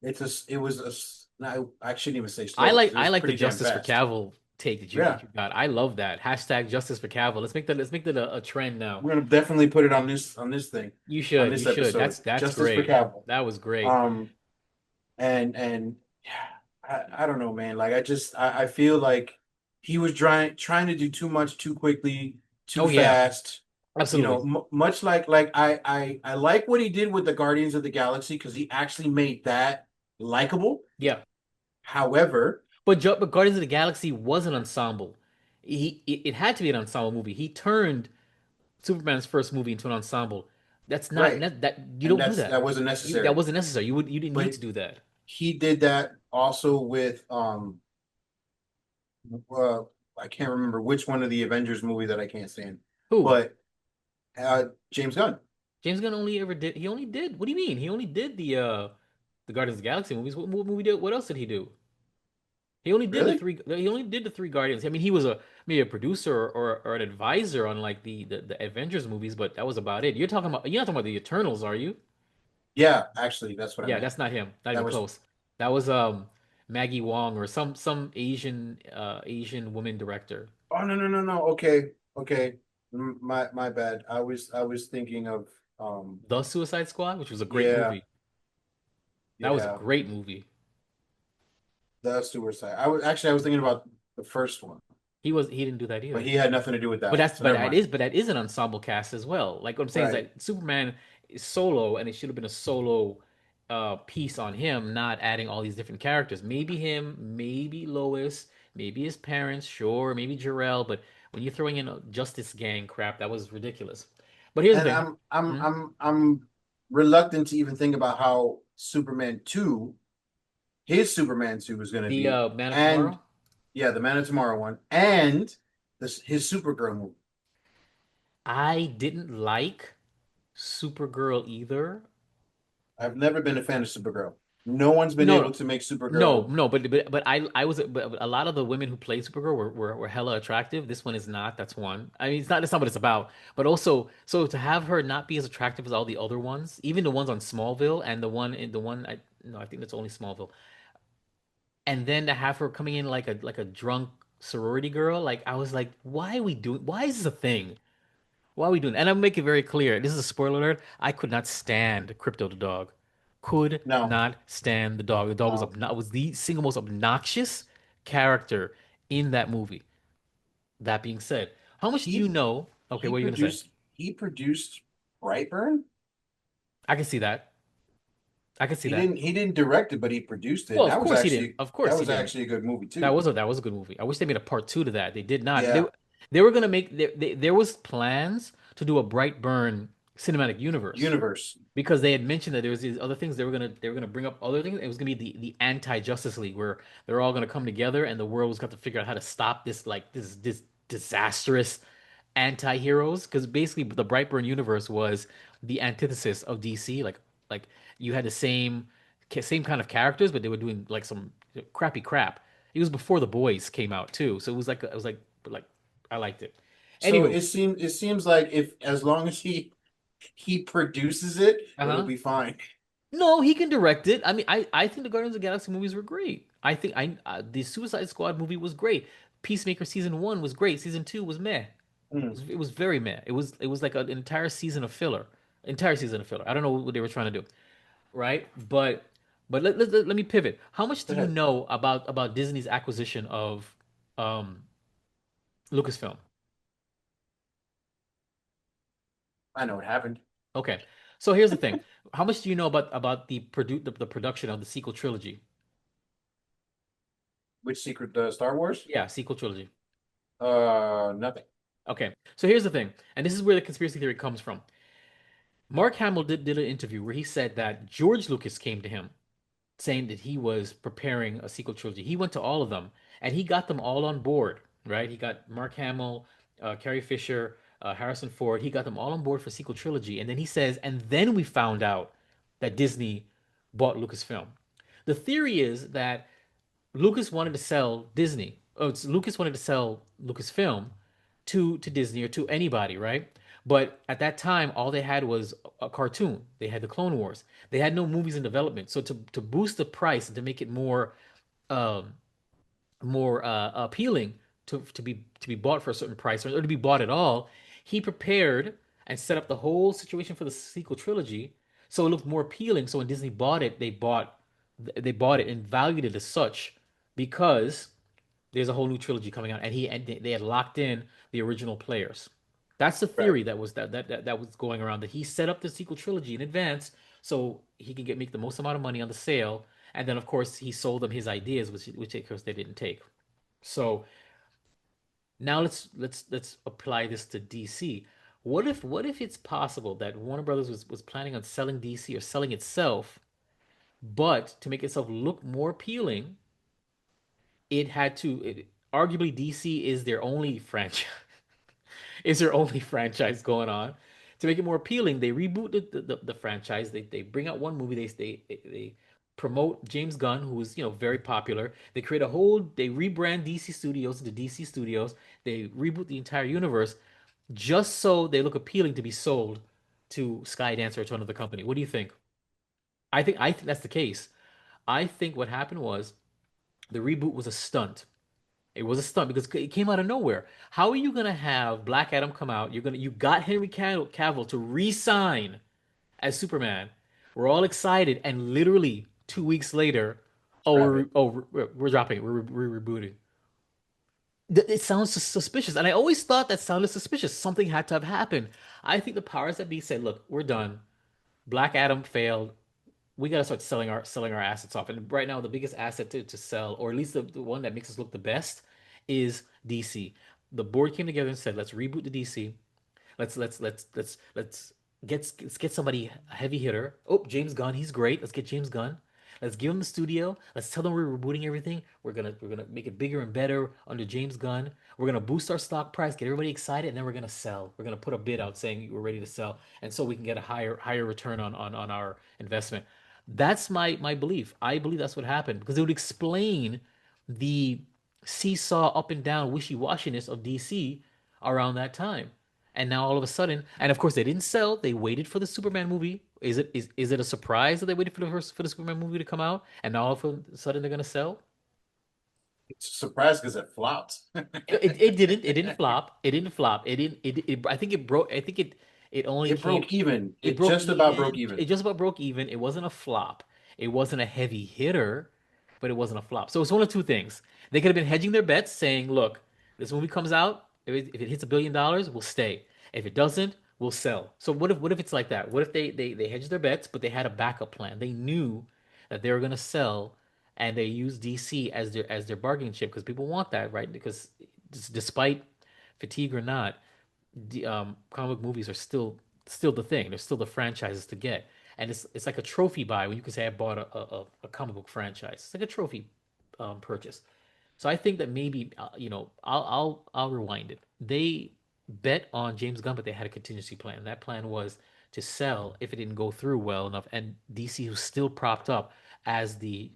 it was no, I shouldn't even say I slow like because it I was like the pretty damn Justice for fast. Cavill take Yeah, that you got. I love that. Hashtag Justice for Cavill. Let's make that a trend now. we're gonna definitely put it Yeah. on this thing, You on should. You this should. episode. That's Justice for great. Capital. That was great. Um, and yeah, I don't know, man. Like I feel like he was trying to do too much too quickly, too Oh yeah, fast. You know, absolutely. much like I like what he did with the Guardians of the Galaxy because he actually made that likable. Yeah. However, But Guardians of the Galaxy was an ensemble. It had to be an ensemble movie. He turned Superman's first movie into an ensemble. That's not right, that you and don't do that. that wasn't That necessary. wasn't necessary. You didn't need But to do that. he did that also with uh I can't remember which one of the Avengers movie that I can't stand, Who? but James Gunn. James Gunn only ever did. He only did. What do you mean? He only did the Guardians of the Galaxy movies. What movie did? What else did he do? He only did the Really? three. He only did the three Guardians. I mean, he was maybe a producer or an advisor on like the Avengers movies, but that was about it. You're not talking about the Eternals, are you? Yeah, actually, that's what I Yeah, meant. that's not him. Not That even was close. That was Maggie Wong or some Asian woman director. oh no. Okay, okay. My bad. I was thinking of The Suicide Squad, which was a great yeah, movie. That was a yeah, great movie. the Suicide. I was thinking about the first one, He didn't do that but either. he had nothing to do with But that. that's So never mind. but that is an ensemble cast as well. Like what I'm saying is Right. that Superman is solo, and it should have been a solo piece on him, not adding all these different characters. Maybe him, maybe Lois, maybe his parents, sure, maybe Jarrell. But when you're throwing in a Justice Gang crap, that was ridiculous. But here's the And thing. I'm Mhm. I'm I'm reluctant to even think about how Superman 2, his Superman 2 is gonna The be. Man of And Tomorrow. yeah, the Man of Tomorrow one and this his Supergirl movie. I didn't like Supergirl either. I've never been a fan of Supergirl. No one's been able No, to make no, Supergirl. no, but I was but a lot of the women who played Supergirl were hella attractive. This one is not. That's one. I mean, it's not what it's about. But also, so to have her not be as attractive as all the other ones, even the ones on Smallville and the one I no, I think that's only Smallville. And then to have her coming in like a drunk sorority girl, like I was like, why is this a thing? Why are we doing? And I'll make it very clear. This is a spoiler alert. I could not stand Crypto the dog. Could No, not stand the dog. The dog no. was the single most obnoxious character in that movie. That being said, how much do you He know? Okay, he what are you gonna say? produced Brightburn. I can see that. I can see that. He didn't direct it, but he produced it. Well, And of course he didn't. Of that course he was didn't. actually a good movie too. That was a good movie. I wish they made a part two to that. They did not. Yeah. They were gonna make there was plans to do a Brightburn cinematic universe. Universe. Because they had mentioned that there was these other things they were gonna bring up other things. It was gonna be the anti Justice League where they're all gonna come together and the world was going to figure out how to stop this like this disastrous anti heroes. Because basically the Brightburn universe was the antithesis of DC. Like you had the same kind of characters, but they were doing like some crappy crap. It was before the boys came out too, so it was like I liked it. So Anywho, it seems like if as long as he produces it, uh it'll huh. be fine. No, he can direct it. I mean, I think the Guardians of the Galaxy movies were great. I think the Suicide Squad movie was great. Peacemaker season one was great. Season two was meh. Mm. It was very meh. It was like an entire season of filler. Entire season of filler. I don't know what they were trying to do, right? But let me pivot. How much Go do you ahead. know about Disney's acquisition of um Lucasfilm? I know it happened. Okay. So here's the thing. How much do you know about the production of the sequel trilogy? Which secret Star Wars? Yeah, sequel trilogy. Nothing. Okay, so here's the thing, and this is where the conspiracy theory comes from. Mark Hamill did an interview where he said that George Lucas came to him saying that he was preparing a sequel trilogy. He went to all of them and he got them all on board, right? He got Mark Hamill, Carrie Fisher, Harrison Ford. He got them all on board for sequel trilogy. And then he says, and then we found out that Disney bought Lucasfilm. The theory is that Lucas wanted to sell Disney. Oh, Lucas wanted to sell Lucasfilm to Disney or to anybody, right? But at that time, all they had was a cartoon. They had the Clone Wars. They had no movies in development. So to boost the price and to make it um, more appealing to be bought for a certain price or to be bought at all, he prepared and set up the whole situation for the sequel trilogy so it looked more appealing. So when Disney bought it, they bought it and valued it as such because there's a whole new trilogy coming out, and they had locked in the original players. That's the Right. theory that was going around, that he set up the sequel trilogy in advance so he could make the most amount of money on the sale, and then of course he sold them his ideas, which of course they didn't take. So now let's apply this to DC. What if it's possible that Warner Brothers was planning on selling DC or selling itself, but to make itself look more appealing, arguably DC is their only franchise is their only franchise going on. To make it more appealing, they reboot the franchise. They bring out one movie. They promote James Gunn, who is very popular. They rebrand DC Studios into DC Studios. They reboot the entire universe just so they look appealing to be sold to Skydance or to another company. What do you think? I think that's the case. I think what happened was the reboot was a stunt. It was a stunt because it came out of nowhere. How are you gonna have Black Adam come out? You got Henry Cavill to re-sign as Superman. We're all excited, and literally 2 weeks later, oh, Scrap it. we're dropping it. We're rebooting. It sounds suspicious, and I always thought that sounded suspicious. Something had to have happened. I think the powers that be said, "Look, we're done. Black Adam failed. We got to start selling our assets off." And right now, the biggest asset to sell, or at least the one that makes us look the best, is DC. The board came together and said, "Let's reboot the DC. Let's get somebody a heavy hitter. Oh, James Gunn, he's great. Let's get James Gunn. Let's give him the studio. Let's tell them we're rebooting everything. We're gonna make it bigger and better under James Gunn. We're gonna boost our stock price, get everybody excited, and then we're gonna sell. We're gonna put a bid out saying we're ready to sell, and so we can get a higher return on our investment." That's my belief. I believe that's what happened because it would explain the seesaw up and down wishy-washiness of DC around that time. And now all of a sudden, and of course they didn't sell. They waited for the Superman movie. Is it a surprise that they waited for the Superman movie to come out, and now all of a sudden they're gonna sell? It's a surprise because it flopped. It didn't flop. It didn't flop. I think it broke. I think it only It came. broke even. It It broke just about broke even. even. It just about broke even. It wasn't a flop. It wasn't a heavy hitter, but it wasn't a flop. So it's one of two things. They could have been hedging their bets, saying, "Look, this movie comes out. If it hits $1 billion, we'll stay. If it doesn't, we'll sell." So what if it's like that? What if they hedged their bets, but they had a backup plan? They knew that they were gonna sell, and they used DC as their bargaining chip because people want that, right? Because despite fatigue or not, the comic movies are still the thing. They're still the franchises to get, and it's like a trophy buy when you can say I bought a comic book franchise. It's like a trophy purchase. So I think that maybe I'll rewind it. They bet on James Gunn, but they had a contingency plan. That plan was to sell if it didn't go through well enough, and DC was still propped up as the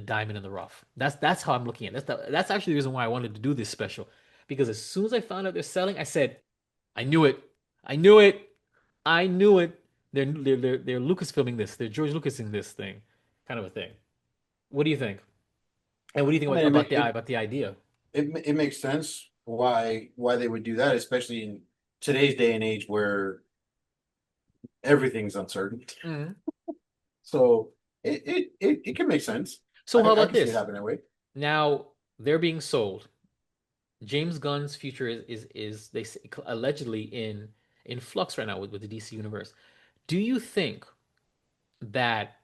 diamond in the rough. That's how I'm looking at it. That's actually the reason why I wanted to do this special, because as soon as I found out they're selling, I said, I knew it. I knew it. I knew it. They're Lucas filming this. They're George Lucas in this thing, kind of a thing. What do you think? And what do you think I mean, about the idea? it makes sense why they would do that, especially in today's day and age where everything's uncertain. Mhm. So it can make sense. So how I about can see it this? happening that way. Now they're being sold. James Gunn's future is they say, allegedly in flux right now with the DC universe. Do you think that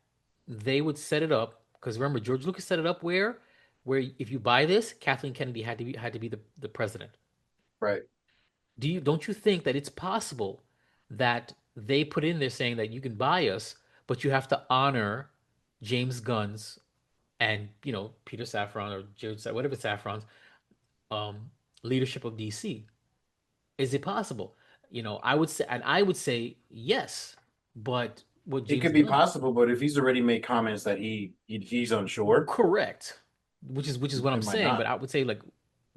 they would set it up? Because remember, George Lucas set it up where if you buy this, Kathleen Kennedy had to be the president. Right. Don't you think that it's possible that they put in there saying that you can buy us, but you have to honor James Gunn's and Peter Safran or whatever Safran's um, leadership of DC? Is it possible? I would say yes, but what It James could be Gunn possible, but if he's already made comments that he's unsure, correct, which is what I'm it might saying. But not. I would say like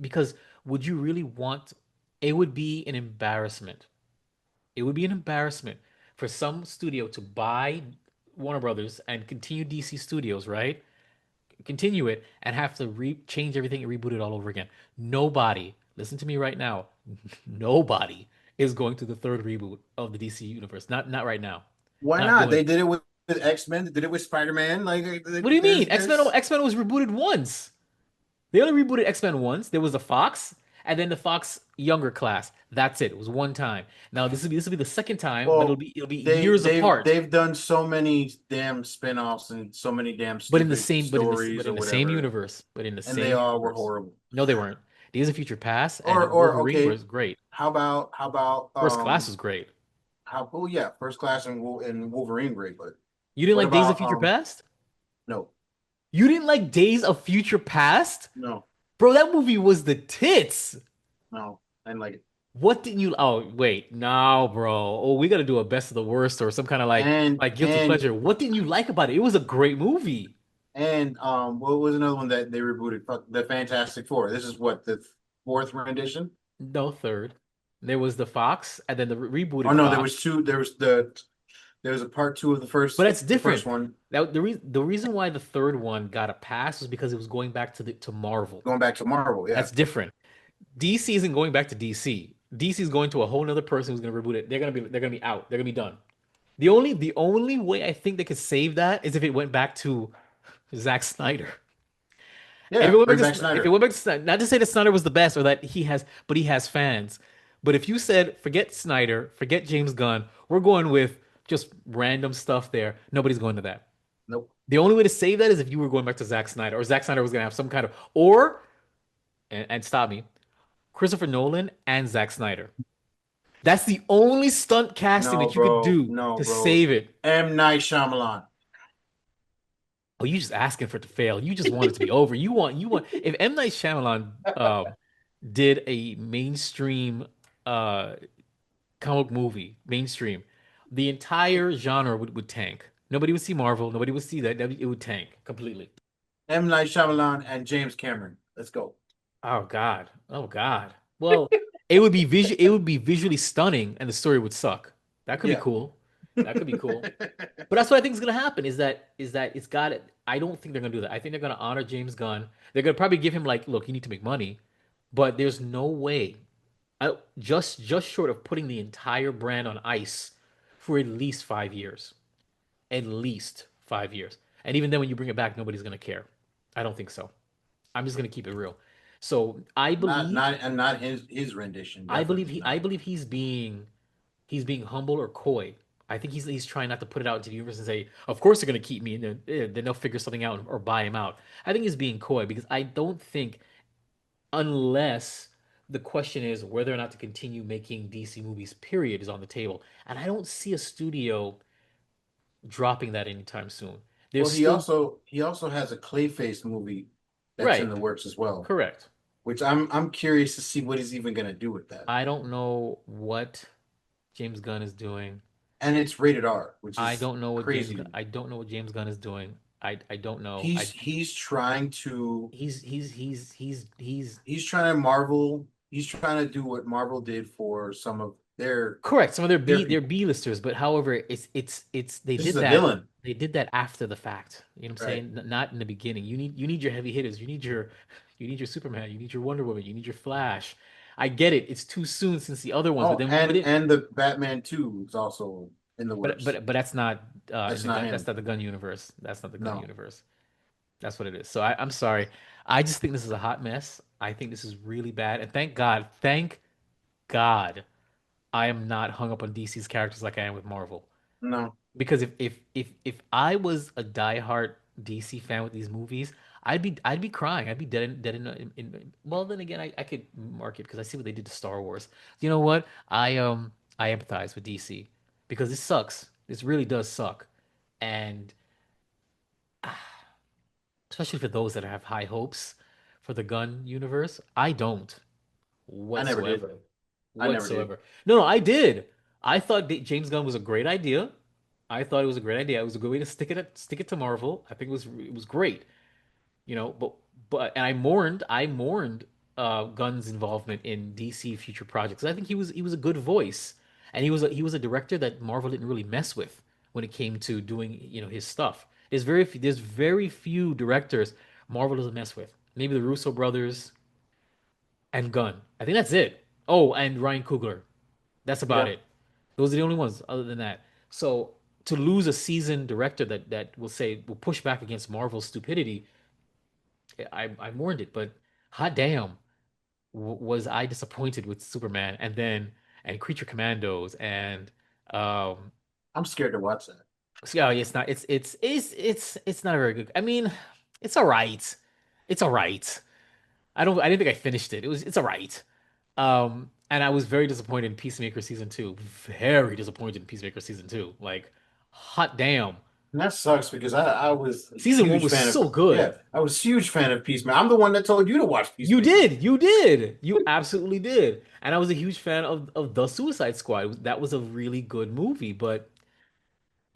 because would you really want? It would be an embarrassment. It would be an embarrassment for some studio to buy Warner Brothers and continue DC Studios, right? Continue it and have to change everything and reboot it all over again. Nobody, listen to me right now, nobody is going to the third reboot of the DC universe. Not right now. Why Not not? doing They it. did it with X-Men. They did it with Spider-Man. What do you mean? There's X Men was rebooted once. They only rebooted X Men once. There was the Fox, and then the Fox younger class. That's it. It was one time. Now this will be the second time, but well, it'll be they years they've apart. they've done so many damn spin-offs and so many damn But in the stupid same, stories but or in the same whatever, universe, but in the and they same all were universe. horrible. No, they weren't. Days of Future Past and Or Wolverine okay, was great. how about First Class was great. how oh yeah, First Class and Wolverine great, but You didn't what like Days of about Future Past? no, You didn't like Days of Future Past? no, Bro, that movie was the tits. no, and like What didn't you? Oh, wait, no, bro. Oh, we got to do a best of the worst or some kind of and like guilty and pleasure. What didn't you like about it? It was a great movie. and what was another one that they rebooted? Fuck, the Fantastic Four. This is what the fourth rendition. No, third. There was the Fox, and then the Oh rebooted no, there Fox. was two. There was a part two of But that's the different. first one. Now, the reason why the third one got a pass was because it was going back to Marvel. Going back to Marvel, yeah. That's different. DC isn't going back to DC. DC is going to a whole other person who's going to reboot it. They're gonna be out. They're gonna be done. The only way I think they could save that is if it went back to Zack Snyder. Yeah, bring back If it Snyder. went back to Snyder, not to say that Snyder was the best or that but he has fans. But if you said forget Snyder, forget James Gunn, we're going with just random stuff there. Nobody's going to that. Nope. The only way to save that is if you were going back to Zack Snyder, or Zack Snyder was going to have some kind of, or and stop me, Christopher Nolan and Zack Snyder. That's the only stunt casting No, that you could bro. do No, to bro. save it. M. Night Shyamalan. Oh, you just asking for it to fail. You just want it to be over. You want. If M Night Shyamalan did a mainstream uh comic movie, mainstream, the entire genre would tank. Nobody would see Marvel. Nobody would see that. It would tank completely. M. Night Shyamalan and James Cameron. Let's go. Oh God. Oh God. Well, it would be visually stunning and the story would suck. That could be Yeah. cool. That could be cool. But that's what I think is gonna happen is that it's got it. I don't think they're gonna do that. I think they're gonna honor James Gunn. They're gonna probably give him like, look, you need to make money, but there's no way. Just short of putting the entire brand on ice for at least 5 years. At least 5 years. And even then when you bring it back, nobody's gonna care. I don't think so. I'm just gonna keep it real. So Not his rendition. Definitely I not. believe he's being humble or coy. I think he's trying not to put it out into the universe and say, of course they're gonna keep me, and then they'll figure something out or buy him out. I think he's being coy because I don't think unless the question is whether or not to continue making DC movies, period, is on the table. And I don't see a studio dropping that anytime soon. Well, There's still he also has a Clayface movie that's in right, the works as well, correct. which I'm curious to see what he's even gonna do with that. I don't know what James Gunn is doing. And it's rated R, which is crazy. I don't know what James Gunn is doing. I don't know. He's trying to He's he's trying to Marvel. He's trying to do what Marvel did for some of correct. Some of their their people. B-listers, but however, it's This is a villain, they did that after the fact. You know what I'm right? saying? Not in the beginning. You need your heavy hitters. You need your Superman. You need your Wonder Woman. You need your Flash. I get it. It's too soon since the other ones, Oh, but it and the Batman 2 is also in the works. but that's not That's not that's him. not the Gun universe. That's not the Gun No, universe. That's what it is. So I'm sorry. I just think this is a hot mess. I think this is really bad. And thank God, I am not hung up on DC's characters like I am with Marvel. no. Because if I was a diehard DC fan with these movies, I'd be crying. I'd be dead well, then again, I could mark it because I see what they did to Star Wars. You know what? I empathize with DC because this sucks. This really does suck. And especially for those that have high hopes for the Gun universe, I don't I never did. whatsoever. I never did. Whatsoever. No, no, I did. I thought that James Gunn was a great idea. I thought it was a great idea. It was a good way to stick it to Marvel. I think it was great. But and I mourned Gunn's involvement in DC future projects. I think he was a good voice, and he was a director that Marvel didn't really mess with when it came to doing his stuff. There's very few directors Marvel doesn't mess with. Maybe the Russo brothers and Gunn. I think that's it. Oh, and Ryan Coogler. That's about Yeah. it. Those are the only ones other than that. So to lose a seasoned director that will push back against Marvel's stupidity, I mourned it, but hot damn, was I disappointed with Superman and Creature Commandos and um I'm scared to watch that. yeah, it's not very good. I mean, it's all right. It's all right. I didn't think I finished it. It's all right. And I was very disappointed in Peacemaker season two. Very disappointed in Peacemaker season two. Like, hot damn. And that sucks because I was a Season one huge was fan of so good. yeah, I was a huge fan of Peacemaker. I'm the one that told you to watch You Peacemaker. did. You did. You absolutely did. And I was a huge fan of The Suicide Squad. That was a really good movie, but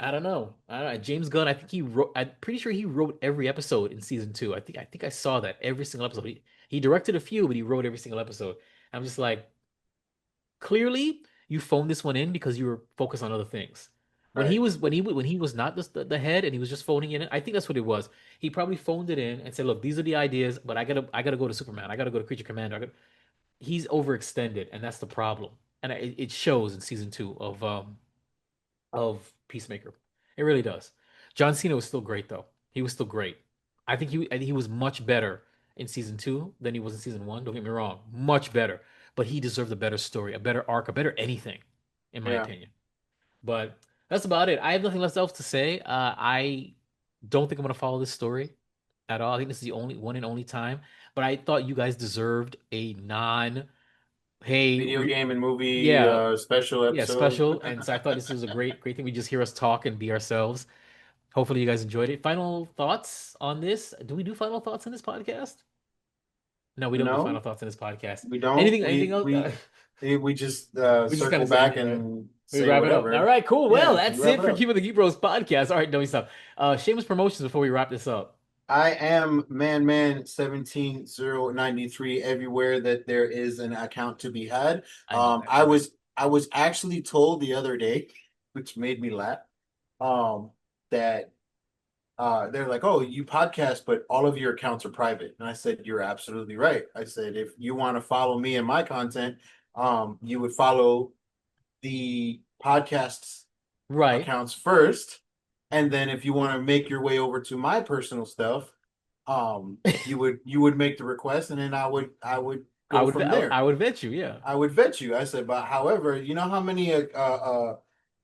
I don't know. I don't know. James Gunn, I think he wrote I'm pretty sure he wrote every episode in season two. I think I saw that every single episode. He directed a few, but he wrote every single episode. I'm just like, clearly you phoned this one in because you were focused on other things. Right. When he was not the head and he was just phoning it in, I think that's what it was. He probably phoned it in and said, "Look, these are the ideas, but I gotta go to Superman. I gotta go to Creature Commander. He's overextended, and that's the problem. And it shows in season two of Peacemaker. It really does. John Cena was still great though. He was still great. I think he was much better in season two than he was in season one. Don't get me wrong, much better. But he deserved a better story, a better arc, a better anything, in my Yeah. opinion. But that's about it. I have nothing else to say. I don't think I'm gonna follow this story at all. I think this is the only one and only time. But I thought you guys deserved a non, hey, Video game and movie yeah, special yeah, episode. special. And so I thought this was a great thing. We just hear us talk and be ourselves. Hopefully you guys enjoyed it. Final thoughts on this? Do we do final thoughts in this podcast? No, we don't do final No, thoughts in this podcast. we don't. Anything else? We just We just kind circle of say back anything, right? and We say wrap it up. All whatever. right, cool. Well, Yeah, we that's wrap it it for up. Keeping the Geek Bros podcast. All right, no stop. Shameless promotions before we wrap this up. I am Man 17093 everywhere that there is an account to be had. I know that. I was actually told the other day, which made me laugh, that they're like, "Oh, you podcast, but all of your accounts are private." And I said, "You're absolutely right." I said, "If you want to follow me and my content, you would follow the podcast's Right. accounts first, and then if you want to make your way over to my personal stuff, you would make the request, and then I would I go would from I there. would vet you, yeah. I would vet you." I said, "But however, you know how many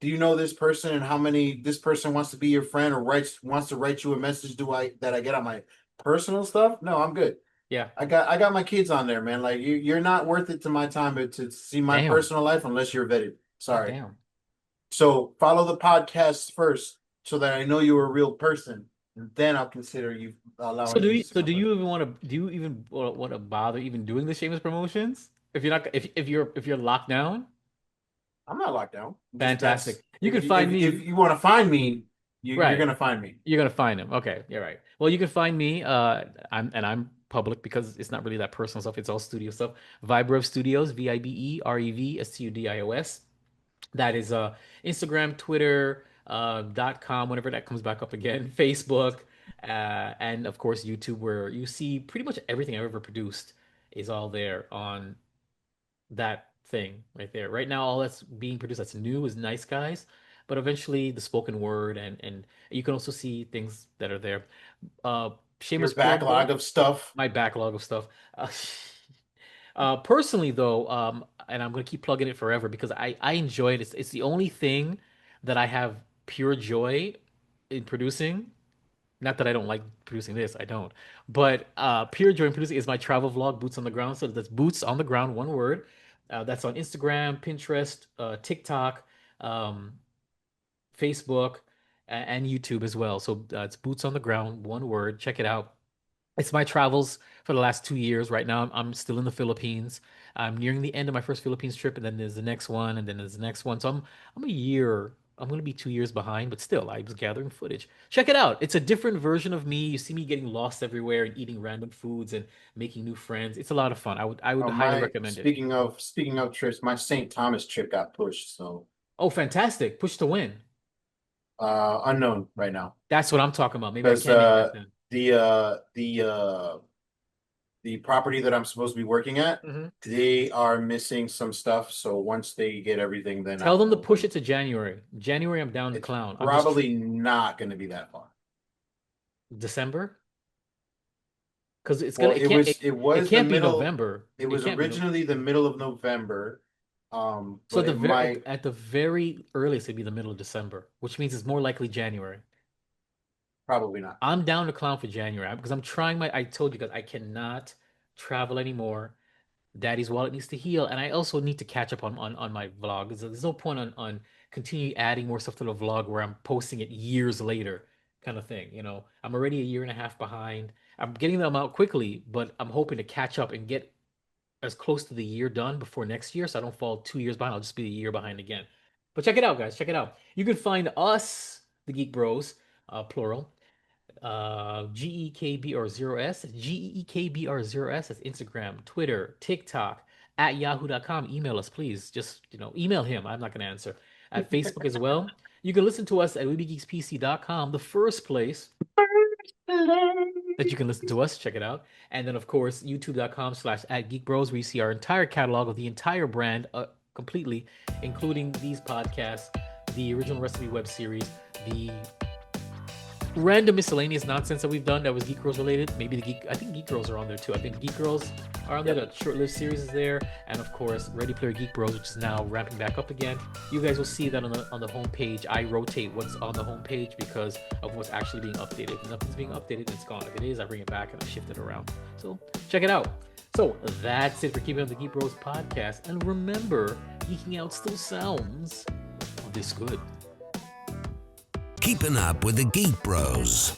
do you know this person and how many this person wants to be your friend or wants to write you a message do I that I get on my personal stuff? No, I'm good. Yeah. I got my kids on there, man. Like you're not worth it to my time to see my Damn. personal life unless you're vetted. God Sorry. damn. So follow the podcast first so that I know you're a real person. And then I'll consider you So allowing do you to you see so my do stuff. you even want to bother even doing the shameless promotions? If you're not if you're locked down, I'm not locked down. Just that's fantastic. You can find if me you want to find me, you're right. gonna find me. You're gonna find him. Okay, you're right. Well, you can find me. I'm public because it's not really that personal stuff. It's all studio stuff. Vibrev Studios, VIBEREVSTUDIOS. That is Instagram, Twitter, .com, whenever that comes back up again, Facebook, and of course YouTube, where you see pretty much everything I've ever produced is all there on that thing right there. Right now, all that's being produced that's new is Nice Guys, but eventually the spoken word and you can also see things that are there. Uh, Your Shameless plug backlog though, of stuff. my backlog of stuff. Uh, personally though, and I'm gonna keep plugging it forever because I enjoy it. It's the only thing that I have pure joy in producing. Not that I don't like producing this, I don't. But pure joy in producing is my travel vlog, Boots on the Ground. So that's Boots on the Ground, one word. That's on Instagram, Pinterest, TikTok, um, Facebook, and YouTube as well. So it's Boots on the Ground, one word. Check it out. It's my travels for the last 2 years. Right now, I'm still in the Philippines. I'm nearing the end of my first Philippines trip, and then there's the next one, and then there's the next one. So I'm a year. I'm gonna be 2 years behind, but still, I was gathering footage. Check it out. It's a different version of me. You see me getting lost everywhere and eating random foods and making new friends. It's a lot of fun. I would highly My recommend it. speaking of trips, my St. Thomas trip got pushed, so Oh, fantastic! Push to win. unknown right now. That's what I'm talking about. Maybe I Because can make that then. The property that I'm supposed to be working at, Mhm. they are missing some stuff. So once they get everything, then Tell I'll them to know. push it to January. January, I'm down to It's clown. I'm just probably not going to be that far. December. Because it's Well, gonna it it was it was the can't be middle. November. It It was can't be no. originally the middle of November, So but it might at the very earliest it'd be the middle of December, which means it's more likely January. probably not. I'm down to clown for January because I'm trying my. I told you guys I cannot travel anymore. Daddy's wallet needs to heal, and I also need to catch up on my vlog. There's no point on continue adding more stuff to the vlog where I'm posting it years later, kind of thing. I'm already a year and a half behind. I'm getting them out quickly, but I'm hoping to catch up and get as close to the year done before next year, so I don't fall 2 years behind. I'll just be a year behind again. But check it out, guys. Check it out. You can find us, the Geek Bros, plural, GEKBR0S, GEKBR0S. That's Instagram, Twitter, TikTok, at yahoo.com. Email us, please. Just, email him. I'm not going to answer. At Facebook as well. You can listen to us at WeBeGeeksPC.com, the first place that you can listen to us. Check it out. And then, of course, youtube.com/@GeekBros, where you see our entire catalog of the entire brand completely, including these podcasts, the original recipe web series, the random miscellaneous nonsense that we've done that was Geek Girls related. I think Geek Girls are on there too. I think Geek Girls are on there. The short-lived series is there. And of course, Ready Player Geek Bros, which is now ramping back up again. You guys will see that on the homepage. I rotate what's on the homepage because of what's actually being updated. If nothing's being updated, it's gone. If it is, I bring it back and I shift it around. So check it out. So that's it for Keeping Up the Geek Bros podcast. And remember, geeking out still sounds this good. Keeping up with the Geek Bros.